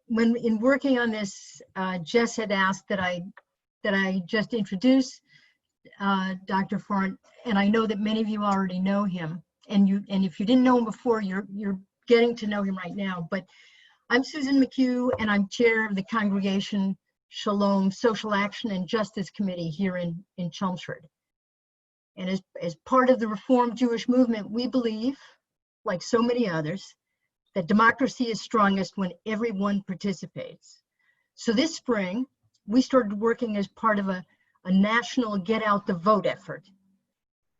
when in working on this, Jess had asked that I just introduce Dr. Forrant, and I know that many of you already know him, and if you didn't know him before, you're getting to know him right now. But I'm Susan McHugh, and I'm chair of the Congregation Shalom Social Action and Justice Committee here in Chelmsford. And as part of the Reformed Jewish movement, we believe, like so many others, that democracy is strongest when everyone participates. So this spring, we started working as part of a national get out the vote effort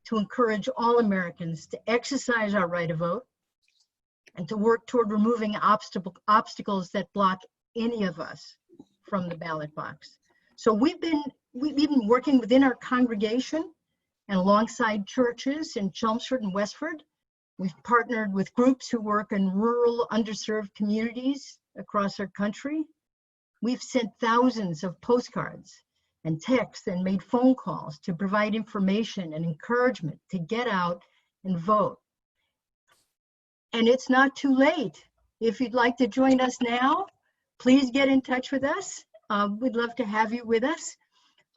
to encourage all Americans to exercise our right to vote and to work toward removing obstacles that block any of us from the ballot box. So we've been working within our congregation and alongside churches in Chelmsford and Westford. We've partnered with groups who work in rural, underserved communities across our country. We've sent thousands of postcards and texts and made phone calls to provide information and encouragement to get out and vote. And it's not too late. If you'd like to join us now, please get in touch with us. We'd love to have you with us.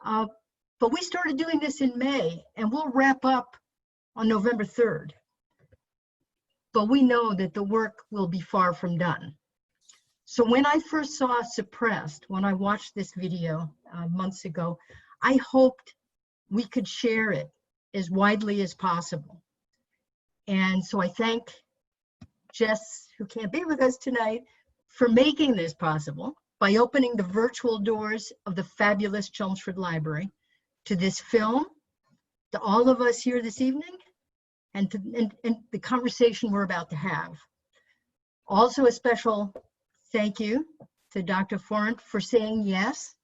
But we started doing this in May, and we'll wrap up on November 3rd. But we know that the work will be far from done. So when I first saw Suppressed, when I watched this video months ago, I hoped we could share it as widely as possible. And so I thank Jess, who can't be with us tonight, for making this possible by opening the virtual doors of the fabulous Chelmsford Library to this film, to all of us here this evening, and the conversation we're about to have. Also a special thank you to Dr. Forrant for saying yes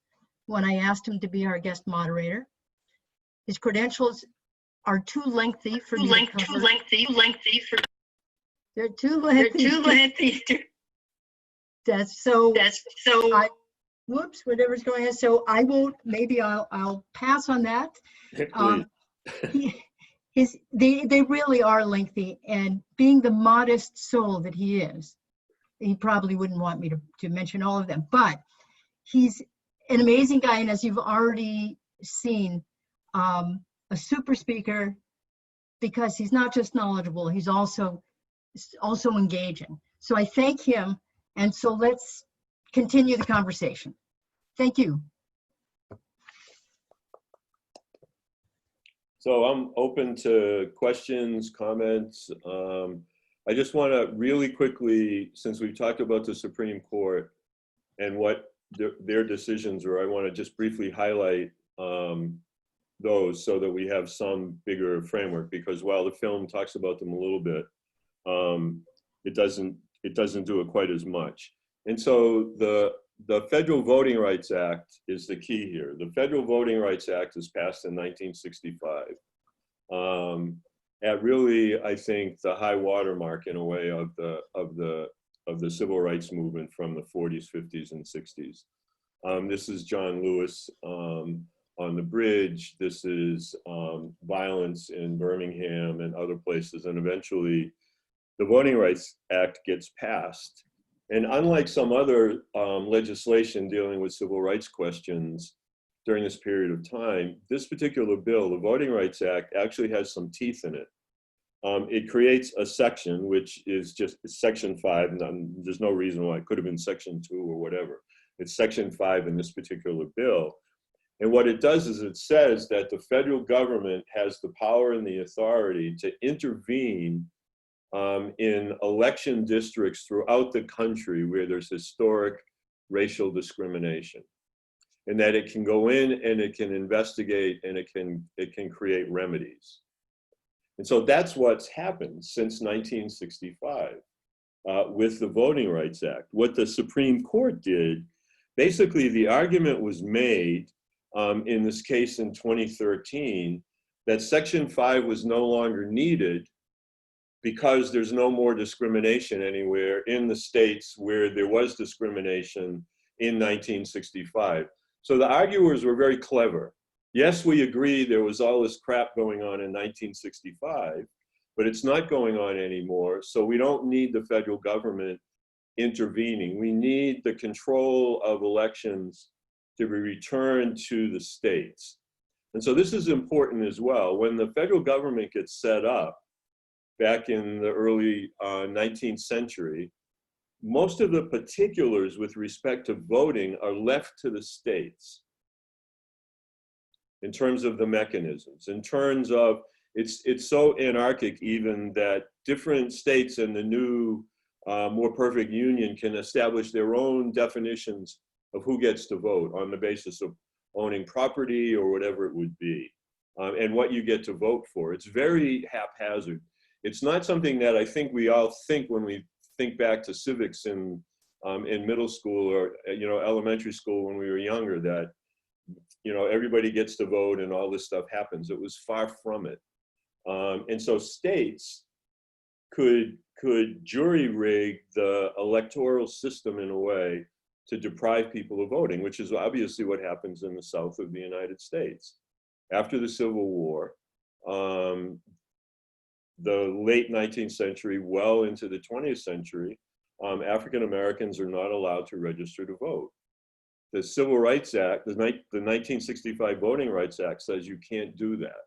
when I asked him to be our guest moderator. His credentials are too lengthy for me to cover. They're too lengthy. That's so. Whoops, whatever's going on. So I won't. Maybe I'll pass on that. They really are lengthy, and being the modest soul that he is, he probably wouldn't want me to mention all of them, but he's an amazing guy, and as you've already seen, a super speaker, because he's not just knowledgeable, he's also engaging. So I thank him, and so let's continue the conversation. Thank you. So I'm open to questions, comments. I just want to really quickly, since we've talked about the Supreme Court and what their decisions were, I want to just briefly highlight those so that we have some bigger framework, because while the film talks about them a little bit, it doesn't do it quite as much. And so the Federal Voting Rights Act is the key here. The Federal Voting Rights Act was passed in 1965. At really, I think, the high watermark in a way of the civil rights movement from the 40s, 50s, and 60s. This is John Lewis on the bridge. This is violence in Birmingham and other places. And eventually, the Voting Rights Act gets passed. And unlike some other legislation dealing with civil rights questions during this period of time, this particular bill, the Voting Rights Act, actually has some teeth in it. It creates a section, which is just Section 5, and there's no reason why it could have been Section 2 or whatever. It's Section 5 in this particular bill. And what it does is it says that the federal government has the power and the authority to intervene in election districts throughout the country where there's historic racial discrimination, and that it can go in and it can investigate and it can create remedies. And so that's what's happened since 1965 with the Voting Rights Act. What the Supreme Court did, basically the argument was made in this case in 2013 that Section 5 was no longer needed because there's no more discrimination anywhere in the states where there was discrimination in 1965. So the arguers were very clever. Yes, we agree there was all this crap going on in 1965, but it's not going on anymore. So we don't need the federal government intervening. We need the control of elections to be returned to the states. And so this is important as well. When the federal government gets set up back in the early 19th century, most of the particulars with respect to voting are left to the states in terms of the mechanisms, in terms of, it's so anarchic even that different states in the new more perfect union can establish their own definitions of who gets to vote on the basis of owning property or whatever it would be, and what you get to vote for. It's very haphazard. It's not something that I think we all think when we think back to civics in middle school or elementary school when we were younger, that everybody gets to vote and all this stuff happens. It was far from it. And so states could jury rig the electoral system in a way to deprive people of voting, which is obviously what happens in the South of the United States. After the Civil War, the late 19th century, well into the 20th century, African Americans are not allowed to register to vote. The Civil Rights Act, the 1965 Voting Rights Act says you can't do that.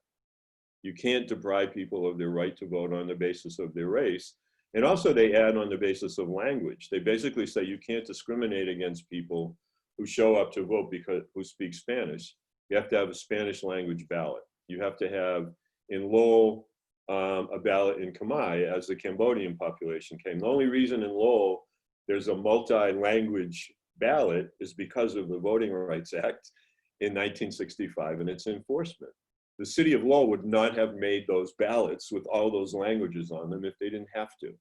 You can't deprive people of their right to vote on the basis of their race. And also they add on the basis of language. They basically say you can't discriminate against people who show up to vote who speak Spanish. You have to have a Spanish language ballot. You have to have, in Lowell, a ballot in Khmer as the Cambodian population came. The only reason in Lowell there's a multi-language ballot is because of the Voting Rights Act in 1965 and its enforcement. The city of Lowell would not have made those ballots with all those languages on them if they didn't have to.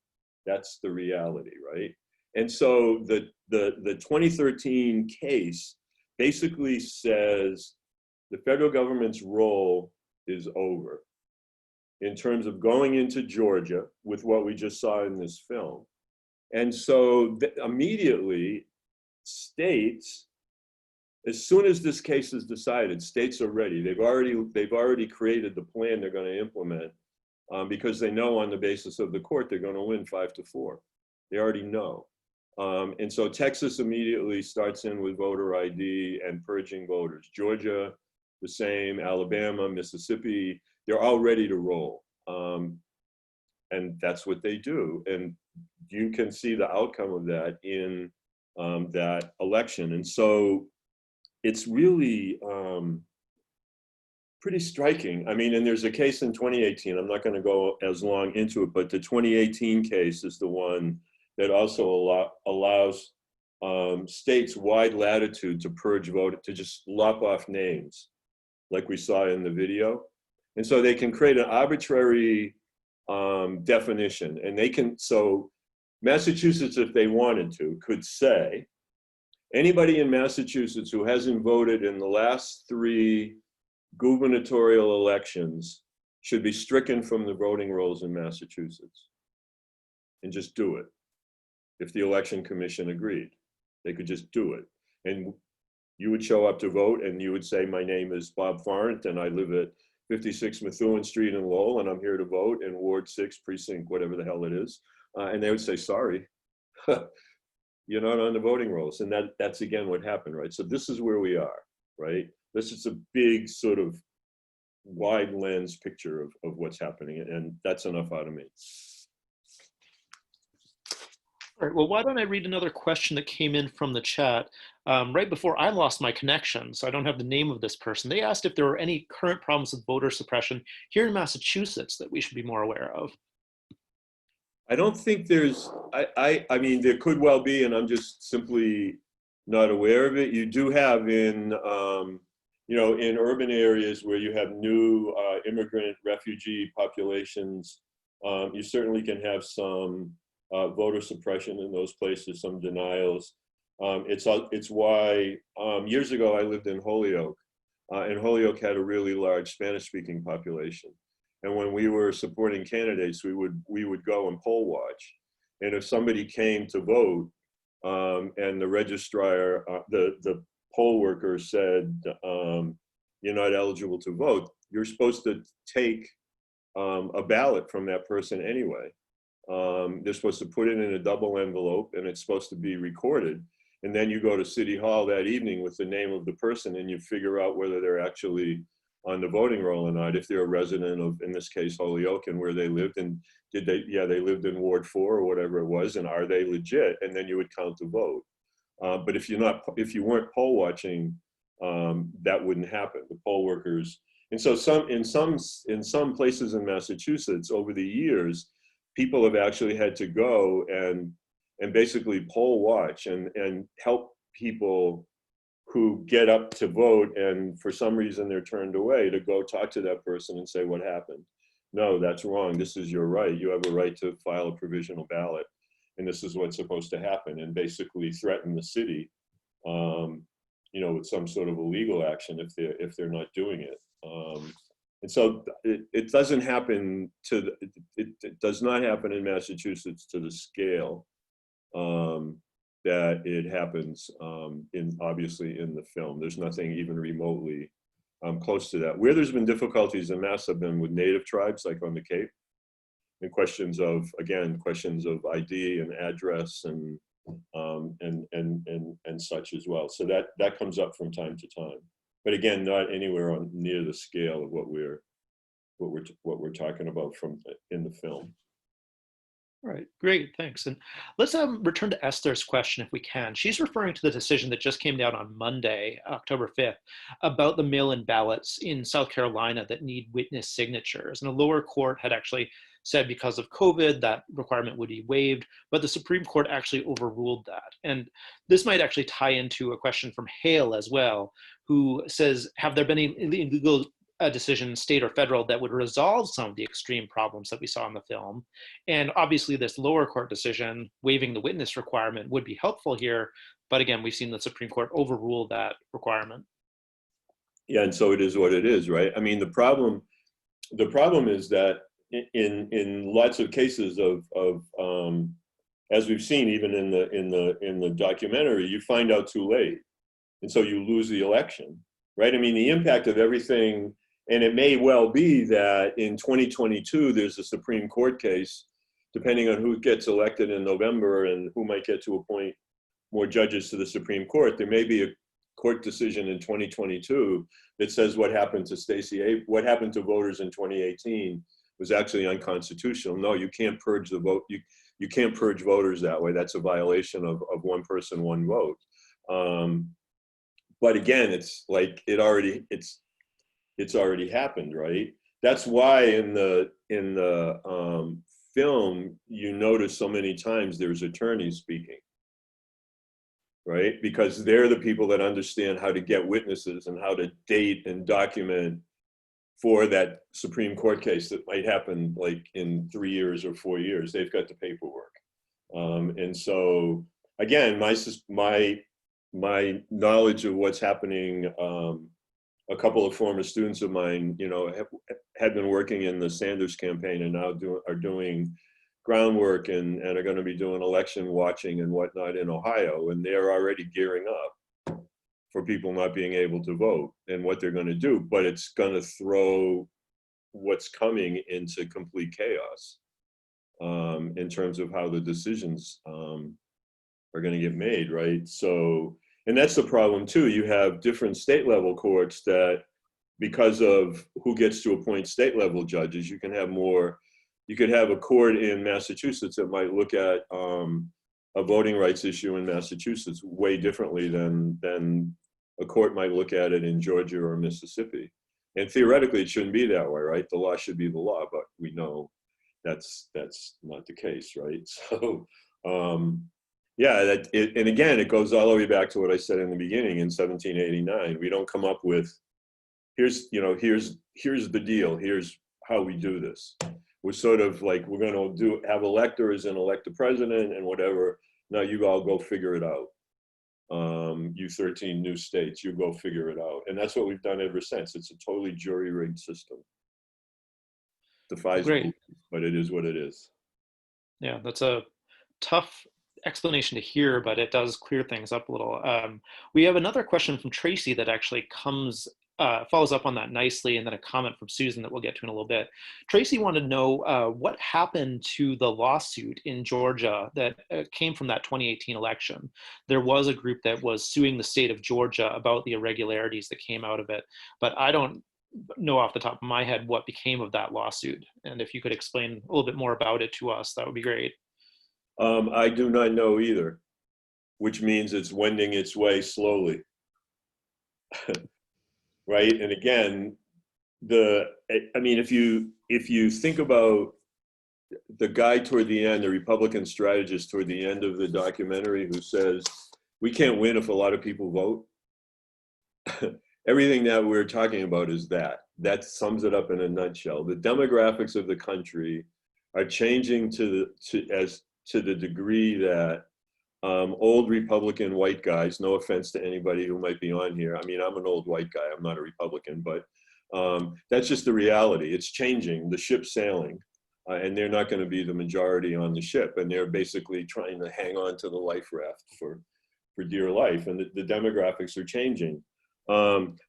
That's the reality, right? And so the 2013 case basically says the federal government's role is over in terms of going into Georgia with what we just saw in this film. And so immediately states, as soon as this case is decided, states are ready. They've already created the plan they're going to implement because they know on the basis of the court they're going to win 5-4. They already know. And so Texas immediately starts in with voter ID and purging voters. Georgia, the same. Alabama, Mississippi, they're all ready to roll. And that's what they do. And you can see the outcome of that in that election. And so it's really pretty striking. I mean, and there's a case in 2018, I'm not going to go as long into it, but the 2018 case is the one that also allows states wide latitude to purge vote, to just lop off names, like we saw in the video. And so they can create an arbitrary definition, and they can, so Massachusetts, if they wanted to, could say, anybody in Massachusetts who hasn't voted in the last 3 gubernatorial elections should be stricken from the voting rolls in Massachusetts, and just do it. If the election commission agreed, they could just do it. And you would show up to vote and you would say, my name is Bob Forrant and I live at 56 Methuen Street in Lowell and I'm here to vote in Ward 6 precinct, whatever the hell it is. And they would say, sorry, you're not on the voting rolls. And that's again what happened, right? So this is where we are, right? This is a big sort of wide lens picture of what's happening. And that's enough out of me. All right, well, why don't I read another question that came in from the chat right before I lost my connection, so I don't have the name of this person. They asked if there were any current problems with voter suppression here in Massachusetts that we should be more aware of. I don't think there's, I mean, there could well be, and I'm just simply not aware of it. You do have in, in urban areas where you have new immigrant refugee populations, you certainly can have some voter suppression in those places, some denials. It's why years ago I lived in Holyoke, and Holyoke had a really large Spanish-speaking population. And when we were supporting candidates, we would go and poll watch. And if somebody came to vote, and the registrar, the poll worker said, you're not eligible to vote, you're supposed to take a ballot from that person anyway. They're supposed to put it in a double envelope, and it's supposed to be recorded. And then you go to City Hall that evening with the name of the person, and you figure out whether they're actually on the voting roll or not, if they're a resident of, in this case, Holyoke, and where they lived, and they lived in Ward 4 or whatever it was, and are they legit? And then you would count the vote. But if you weren't poll watching, that wouldn't happen. The poll workers, and so in some places in Massachusetts over the years, people have actually had to go and basically poll watch and help people who get up to vote, and for some reason they're turned away, to go talk to that person and say, what happened? No, that's wrong. This is your right. You have a right to file a provisional ballot, and this is what's supposed to happen, and basically threaten the city, with some sort of a legal action if they're not doing it. And so it doesn't happen it does not happen in Massachusetts to the scale that it happens obviously in the film. There's nothing even remotely close to that. Where there's been difficulties in Mass have been with native tribes, like on the Cape, and questions of ID and address and such as well. So that comes up from time to time. But again, not anywhere near the scale of what we're talking about in the film. All right, great, thanks. And let's return to Esther's question if we can. She's referring to the decision that just came down on Monday, October 5th, about the mail-in ballots in South Carolina that need witness signatures. And a lower court had actually said because of COVID, that requirement would be waived, but the Supreme Court actually overruled that. And this might actually tie into a question from Hale as well, who says, have there been any legal decision, state or federal, that would resolve some of the extreme problems that we saw in the film? And obviously this lower court decision waiving the witness requirement would be helpful here, but again, we've seen the Supreme Court overrule that requirement. Yeah, and so it is what it is, right? I mean, the problem is that in lots of cases of as we've seen even in the documentary, you find out too late, and so you lose the election, right? I mean, the impact of everything. And it may well be that in 2022, there's a Supreme Court case, depending on who gets elected in November and who might get to appoint more judges to the Supreme Court. There may be a court decision in 2022 that says what happened to voters in 2018 was actually unconstitutional. No, you can't purge the vote. You can't purge voters that way. That's a violation of one person, one vote. But again, it's like it's already happened, right? That's why in the film, you notice so many times there's attorneys speaking, right? Because they're the people that understand how to get witnesses and how to date and document for that Supreme Court case that might happen like in 3 years or 4 years. They've got the paperwork. And so again, my knowledge of what's happening, a couple of former students of mine, had been working in the Sanders campaign and now are doing groundwork and are going to be doing election watching and whatnot in Ohio. And they're already gearing up for people not being able to vote and what they're going to do. But it's going to throw what's coming into complete chaos in terms of how the decisions are going to get made, right? So, and that's the problem too. You have different state level courts that, because of who gets to appoint state level judges, you can have more. You could have a court in Massachusetts that might look at a voting rights issue in Massachusetts way differently than a court might look at it in Georgia or Mississippi. And theoretically, it shouldn't be that way, right? The law should be the law, but we know that's not the case, right? So. Yeah, and again, it goes all the way back to what I said in the beginning in 1789. We don't come up with, here's the deal, here's how we do this. We're sort of like, we're going to have electors and elect a president and whatever. Now you all go figure it out. You 13 new states, you go figure it out. And that's what we've done ever since. It's a totally jury-rigged system. Defies Great. But it is what it is. Yeah, that's a tough explanation to hear, but it does clear things up a little. We have another question from Tracy that actually comes follows up on that nicely, and then a comment from Susan that we'll get to in a little bit. Tracy wanted to know what happened to the lawsuit in Georgia that came from that 2018 election. There was a group that was suing the state of Georgia about the irregularities that came out of it, but I don't know off the top of my head what became of that lawsuit. And if you could explain a little bit more about it to us, that would be great. I do not know either, which means it's wending its way slowly. Right? And again, if you think about the guy toward the end, the Republican strategist toward the end of the documentary who says, we can't win if a lot of people vote. Everything that we're talking about is that sums it up in a nutshell. The demographics of the country are changing to the degree that old Republican white guys, no offense to anybody who might be on here. I mean, I'm an old white guy, I'm not a Republican, but that's just the reality. It's changing, the ship's sailing, and they're not gonna be the majority on the ship, and they're basically trying to hang on to the life raft for dear life, and the demographics are changing.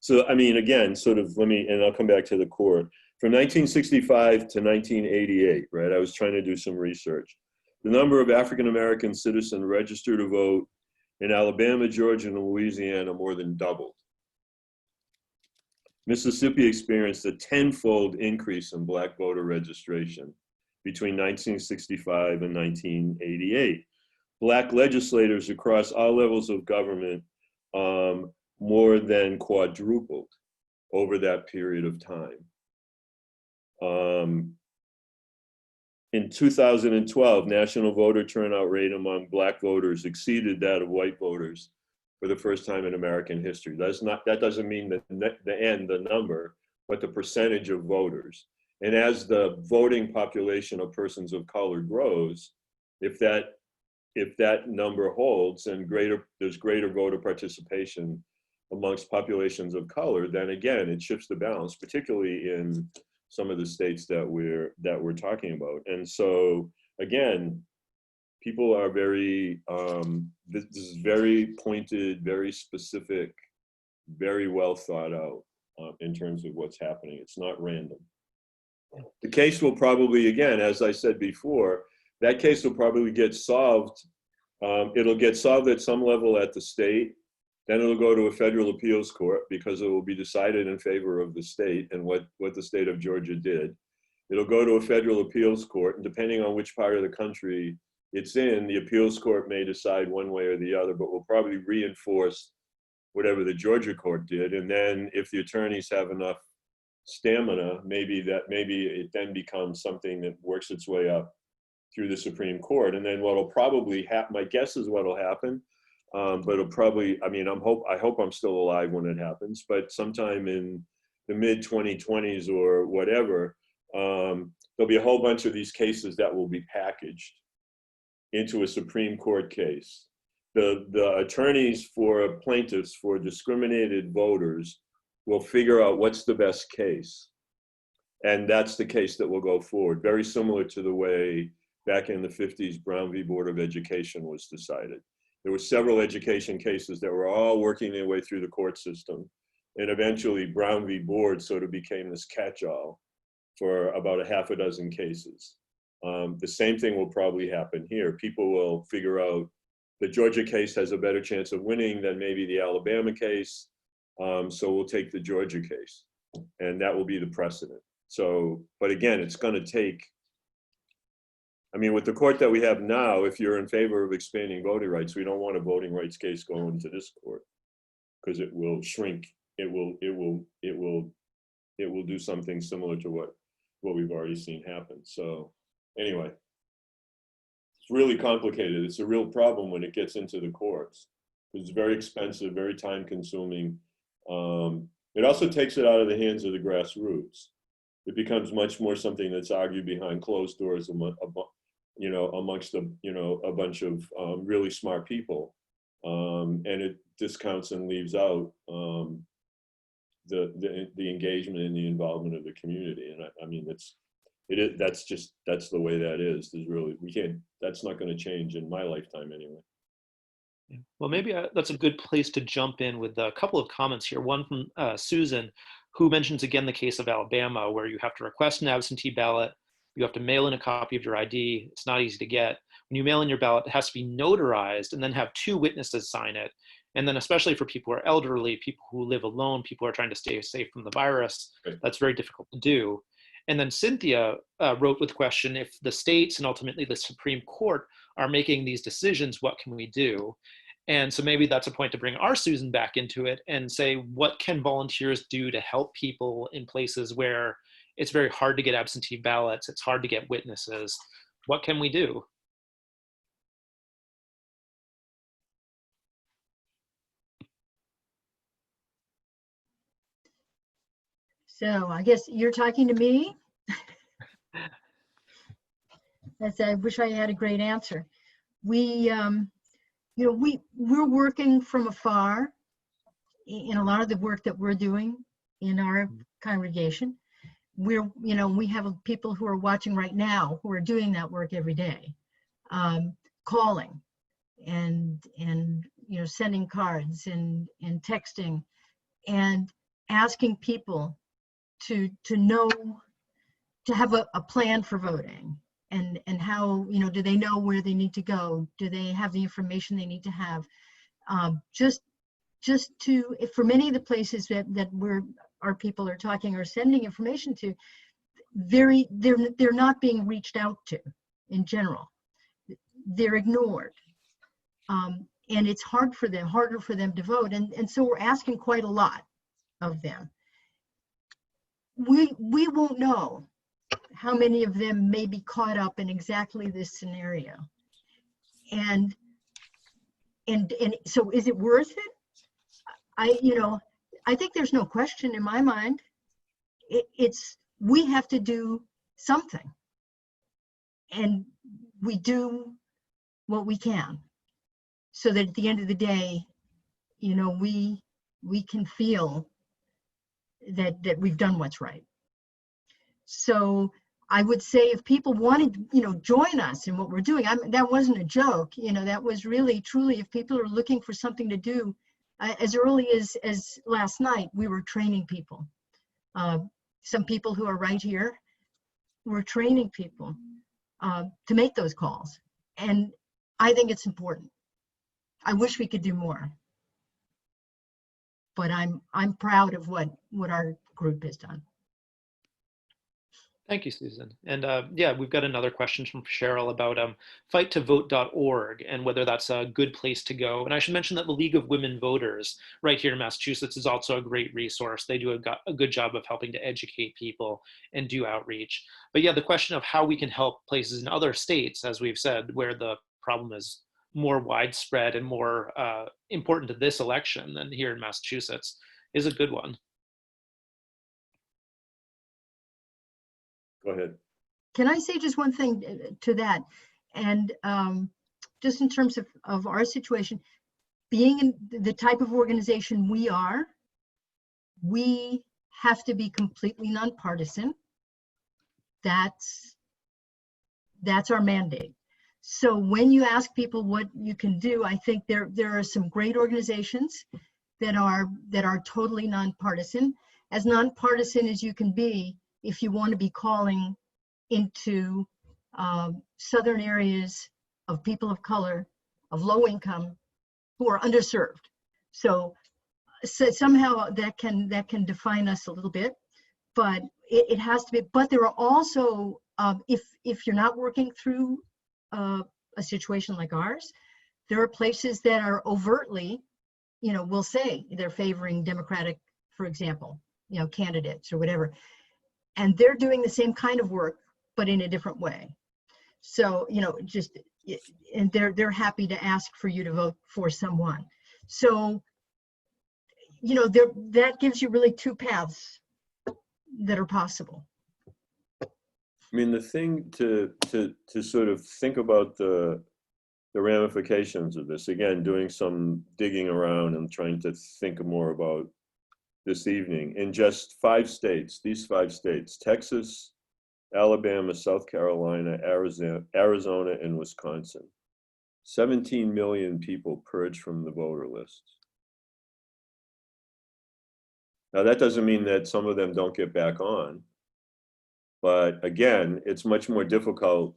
So, I mean, again, sort of, and I'll come back to the court. From 1965 to 1988, right, I was trying to do some research. The number of African-American citizens registered to vote in Alabama, Georgia, and Louisiana more than doubled. Mississippi experienced a 10-fold increase in Black voter registration between 1965 and 1988. Black legislators across all levels of government more than quadrupled over that period of time. In 2012, national voter turnout rate among Black voters exceeded that of white voters for the first time in American history. That doesn't mean the number, but the percentage of voters. And as the voting population of persons of color grows, if that number holds and there's greater voter participation amongst populations of color, then again, it shifts the balance, particularly in some of the states that we're talking about. And so again, people are very, this is very pointed, very specific, very well thought out in terms of what's happening. It's not random. The case will probably, again, as I said before, that case will probably get solved. It'll get solved at some level at the state. Then it'll go to a federal appeals court because it will be decided in favor of the state and what the state of Georgia did. It'll go to a federal appeals court, and depending on which part of the country it's in, the appeals court may decide one way or the other, but will probably reinforce whatever the Georgia court did. And then if the attorneys have enough stamina, maybe it then becomes something that works its way up through the Supreme Court. And then what'll probably happen, my guess is what'll happen, but it'll probably, I mean, I hope I'm still alive when it happens, but sometime in the mid 2020s or whatever, there'll be a whole bunch of these cases that will be packaged into a Supreme Court case. The attorneys for plaintiffs for discriminated voters will figure out what's the best case. And that's the case that will go forward. Very similar to the way back in the 50s, Brown v. Board of Education was decided. There were several education cases that were all working their way through the court system. And eventually Brown v. Board sort of became this catch-all for about a half a dozen cases. The same thing will probably happen here. People will figure out the Georgia case has a better chance of winning than maybe the Alabama case. So we'll take the Georgia case, and that will be the precedent. So, but again, it's gonna take, I mean, with the court that we have now, if you're in favor of expanding voting rights, we don't want a voting rights case going to this court because it will shrink. It will do something similar to what we've already seen happen. So anyway, it's really complicated. It's a real problem when it gets into the courts. It's very expensive, very time consuming. It also takes it out of the hands of the grassroots. It becomes much more something that's argued behind closed doors, amongst a bunch of really smart people, and it discounts and leaves out the engagement and the involvement of the community. And I mean, that's the way that is. There's really, that's not going to change in my lifetime anyway. Yeah. Well, maybe that's a good place to jump in with a couple of comments here. One from Susan, who mentions again the case of Alabama, where you have to request an absentee ballot, you have to mail in a copy of your ID. It's not easy to get. When you mail in your ballot, it has to be notarized and then have 2 witnesses sign it. And then especially for people who are elderly, people who live alone, people who are trying to stay safe from the virus, Right. that's very difficult to do. And then Cynthia wrote with the question, if the states and ultimately the Supreme Court are making these decisions, what can we do? And so maybe that's a point to bring our Susan back into it and say, what can volunteers do to help people in places where it's very hard to get absentee ballots, it's hard to get witnesses? What can we do? So I guess you're talking to me. I wish I had a great answer. We, we're working from afar in a lot of the work that we're doing in our congregation. We have people who are watching right now who are doing that work every day, calling and sending cards and texting and asking people to know, to have a plan for voting, and how, do they know where they need to go? Do they have the information they need to have? Just to, for many of the places that our people are talking or sending information to, they're not being reached out to in general. They're ignored. And it's harder for them to vote. And so we're asking quite a lot of them. We won't know how many of them may be caught up in exactly this scenario. And so is it worth it? I think there's no question in my mind. We have to do something, and we do what we can, so that at the end of the day, we can feel that we've done what's right. So I would say, if people wanted, join us in what we're doing, that wasn't a joke, that was really, truly, if people are looking for something to do, as early as last night, we were training people. Some people who are right here, we're training people to make those calls. And I think it's important. I wish we could do more. But I'm proud of what our group has done. Thank you, Susan. And yeah, we've got another question from Cheryl about fighttovote.org and whether that's a good place to go. And I should mention that the League of Women Voters right here in Massachusetts is also a great resource. They do a good job of helping to educate people and do outreach. But yeah, the question of how we can help places in other states, as we've said, where the problem is more widespread and more important to this election than here in Massachusetts, is a good one. Go ahead. Can I say just one thing to that? And just in terms of our situation, being in the type of organization we are, we have to be completely nonpartisan. That's our mandate. So when you ask people what you can do, I think there are some great organizations that are totally nonpartisan, as nonpartisan as you can be if you want to be calling into southern areas of people of color, of low income, who are underserved. So somehow that can define us a little bit, but it has to be. But there are also, if you're not working through a situation like ours, there are places that are overtly, will say they're favoring Democratic, for example, candidates or whatever. And they're doing the same kind of work, but in a different way. So, and they're happy to ask for you to vote for someone. So, that gives you really 2 paths that are possible. I mean, the thing to sort of think about the ramifications of this, again, doing some digging around and trying to think more about this evening, in just 5 states, these 5 states, Texas, Alabama, South Carolina, Arizona, and Wisconsin. 17 million people purged from the voter list. Now, that doesn't mean that some of them don't get back on. But again, it's much more difficult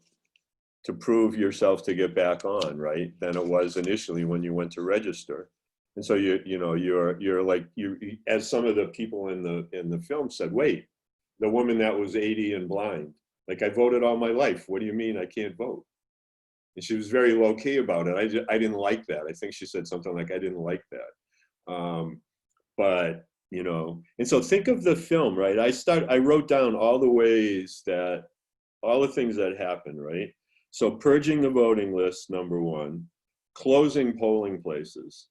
to prove yourself to get back on, right, than it was initially when you went to register. And so you're like, as some of the people in the film said, wait, the woman that was 80 and blind, like, I voted all my life. What do you mean I can't vote? And she was very low key about it. I didn't like that. I think she said something like, I didn't like that. But, you know, and so think of the film, right? I wrote down all the things that happened, right? So purging the voting list, number one, closing polling places,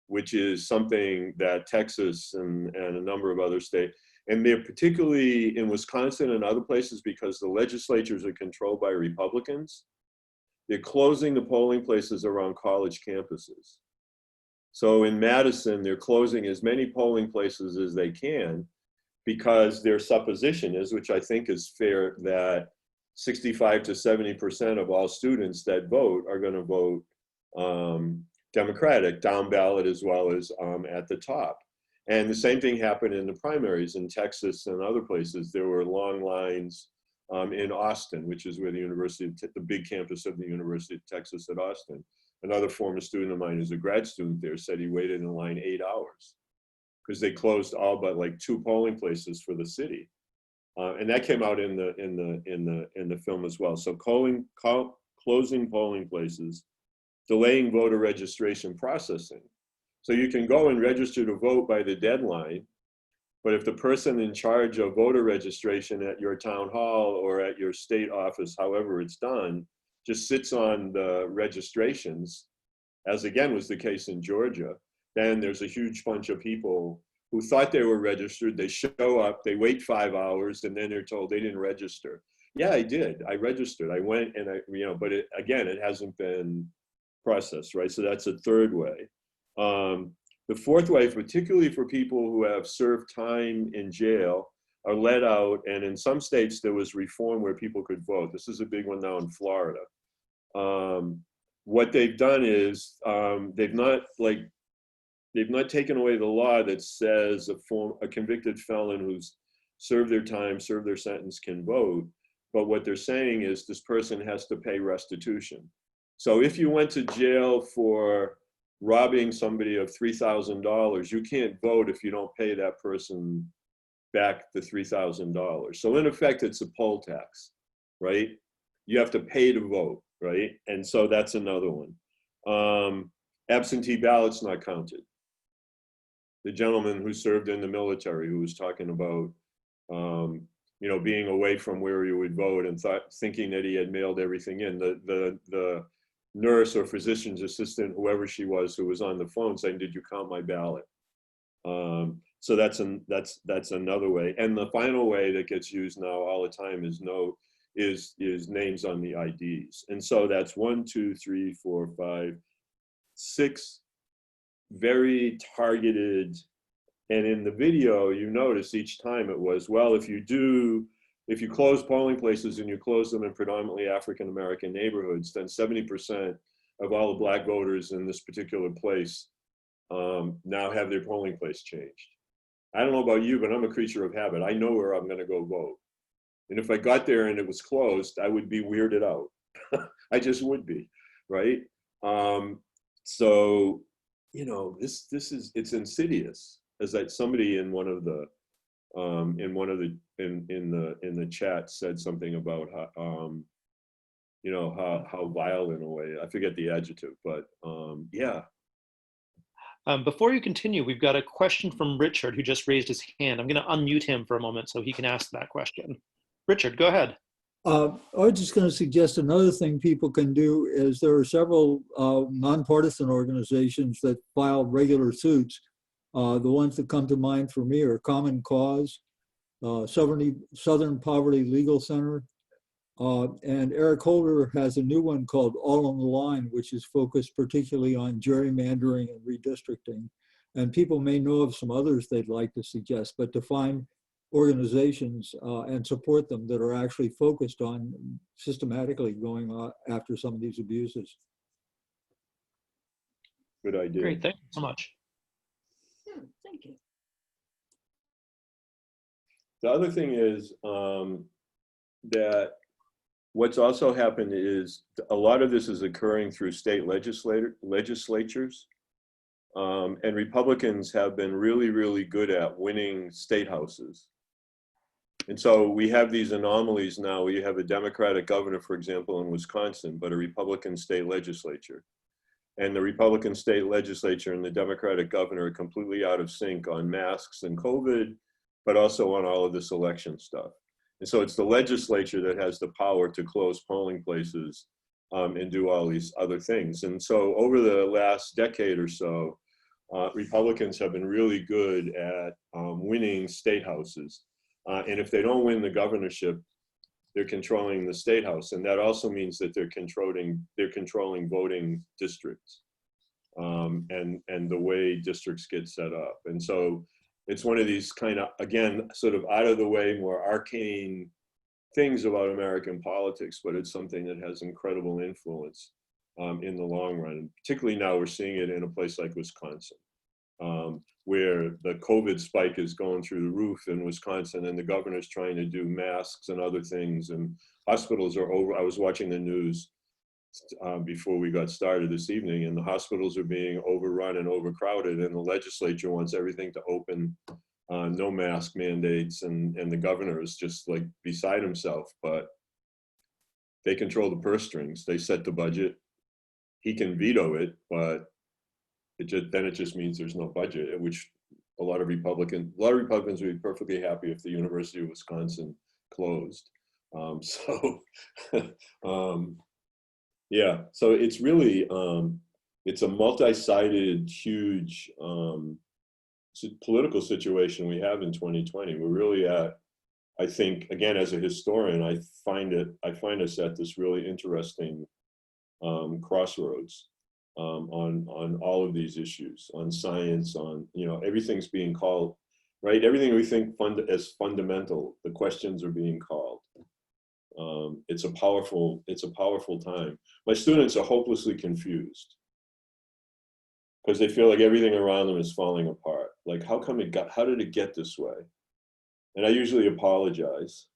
which is something that Texas and a number of other states, and they're particularly in Wisconsin and other places because the legislatures are controlled by Republicans. They're closing the polling places around college campuses. So in Madison, they're closing as many polling places as they can because their supposition is, which I think is fair, that 65 to 70% of all students that vote are going to vote Democratic, down ballot as well as at the top. And the same thing happened in the primaries in Texas and other places. There were long lines in Austin, which is where the big campus of the University of Texas at Austin. Another former student of mine who's a grad student there said he waited in line 8 hours because they closed all but like 2 polling places for the city. And that came out in the film as well. So closing polling places, delaying voter registration processing. So you can go and register to vote by the deadline, but if the person in charge of voter registration at your town hall or at your state office, however it's done, just sits on the registrations, as again was the case in Georgia, then there's a huge bunch of people who thought they were registered. They show up, they wait 5 hours, and then they're told they didn't register. Yeah, I did. I registered. I went and but it hasn't been processed, right? So that's a third way. The fourth way, particularly for people who have served time in jail, are let out, and in some states there was reform where people could vote. This is a big one now in Florida. What they've done is they've not taken away the law that says a convicted felon who's served their time, served their sentence can vote. But what they're saying is this person has to pay restitution. So if you went to jail for robbing somebody of $3,000, you can't vote if you don't pay that person back the $3,000. So in effect, it's a poll tax, right? You have to pay to vote, right? And so that's another one. Absentee ballots not counted. The gentleman who served in the military who was talking about, being away from where he would vote and thinking that he had mailed everything in. The nurse or physician's assistant, whoever she was, who was on the phone saying, "Did you count my ballot?" So that's another way. And the final way that gets used now all the time is names on the IDs. And so that's 1, 2, 3, 4, 5, 6 very targeted. And in the video, you notice each time it was, well, if you close polling places and you close them in predominantly African-American neighborhoods, then 70% of all the Black voters in this particular place now have their polling place changed. I don't know about you, but I'm a creature of habit. I know where I'm going to go vote. And if I got there and it was closed, I would be weirded out. I just would be, right? So, it's insidious. As like somebody in the chat said something about how vile in a way. I forget the adjective, but yeah. Before you continue, we've got a question from Richard who just raised his hand. I'm going to unmute him for a moment so he can ask that question. Richard, go ahead. I was just going to suggest another thing people can do is there are several nonpartisan organizations that file regular suits. The ones that come to mind for me are Common Cause, Southern Poverty Legal Center, and Eric Holder has a new one called All on the Line, which is focused particularly on gerrymandering and redistricting. And people may know of some others they'd like to suggest, but to find organizations and support them that are actually focused on systematically going after some of these abuses. Good idea. Great, thank you so much. Yeah, thank you. The other thing is that what's also happened is a lot of this is occurring through state legislatures. And Republicans have been really, really good at winning state houses. And so we have these anomalies now where you have a Democratic governor, for example, in Wisconsin, but a Republican state legislature. And the Republican state legislature and the Democratic governor are completely out of sync on masks and COVID, but also on all of this election stuff. And so it's the legislature that has the power to close polling places and do all these other things. And so over the last decade or so, Republicans have been really good at winning state houses. And if they don't win the governorship, they're controlling the state house. And that also means that they're controlling voting districts and the way districts get set up. And so it's one of these kind of, again, sort of out of the way, more arcane things about American politics, but it's something that has incredible influence in the long run. And particularly now we're seeing it in a place like Wisconsin, where the COVID spike is going through the roof in Wisconsin, and the governor's trying to do masks and other things, and hospitals are over. I was watching the news before we got started this evening, and the hospitals are being overrun and overcrowded, and the legislature wants everything to open, no mask mandates, and the governor is just like beside himself. But they control the purse strings. They set the budget. He can veto it, but then it just means there's no budget, which a lot of Republicans would be perfectly happy if the University of Wisconsin closed. Yeah, so it's really, it's a multi-sided, huge political situation we have in 2020. We're really at, I think, again, as a historian, I find us at this really interesting crossroads. On all of these issues, on science, on, everything's being called, right? Everything we think as fundamental, the questions are being called. It's a powerful time. My students are hopelessly confused because they feel like everything around them is falling apart. Like, how did it get this way? And I usually apologize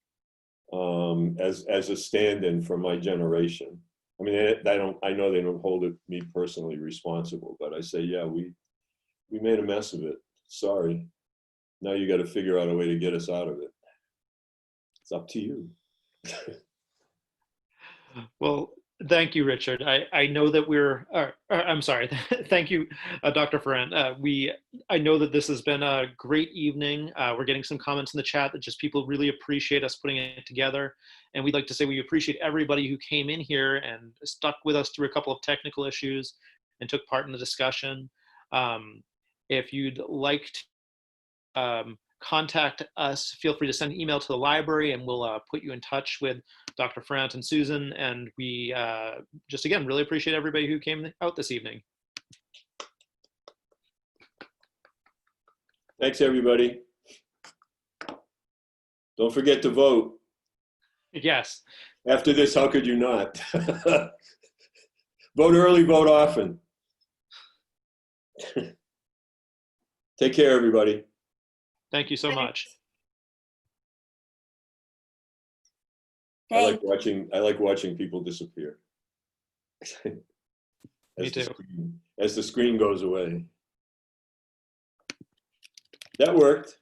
as a stand-in for my generation. I mean, I know they don't hold me personally responsible, but I say, yeah, we made a mess of it. Sorry. Now you got to figure out a way to get us out of it. It's up to you. Well, thank you, Richard. I know that I'm sorry. Thank you, Dr. Forrant. I know that this has been a great evening. We're getting some comments in the chat that just people really appreciate us putting it together. And we'd like to say we appreciate everybody who came in here and stuck with us through a couple of technical issues and took part in the discussion. If you'd like to contact us, feel free to send an email to the library and we'll put you in touch with Dr. Forrant and Susan. And we just, again, really appreciate everybody who came out this evening. Thanks, everybody. Don't forget to vote. Yes. After this, how could you not? Vote early, vote often. Take care, everybody. Thank you so much. I like watching people disappear. Me too. As the screen goes away. That worked.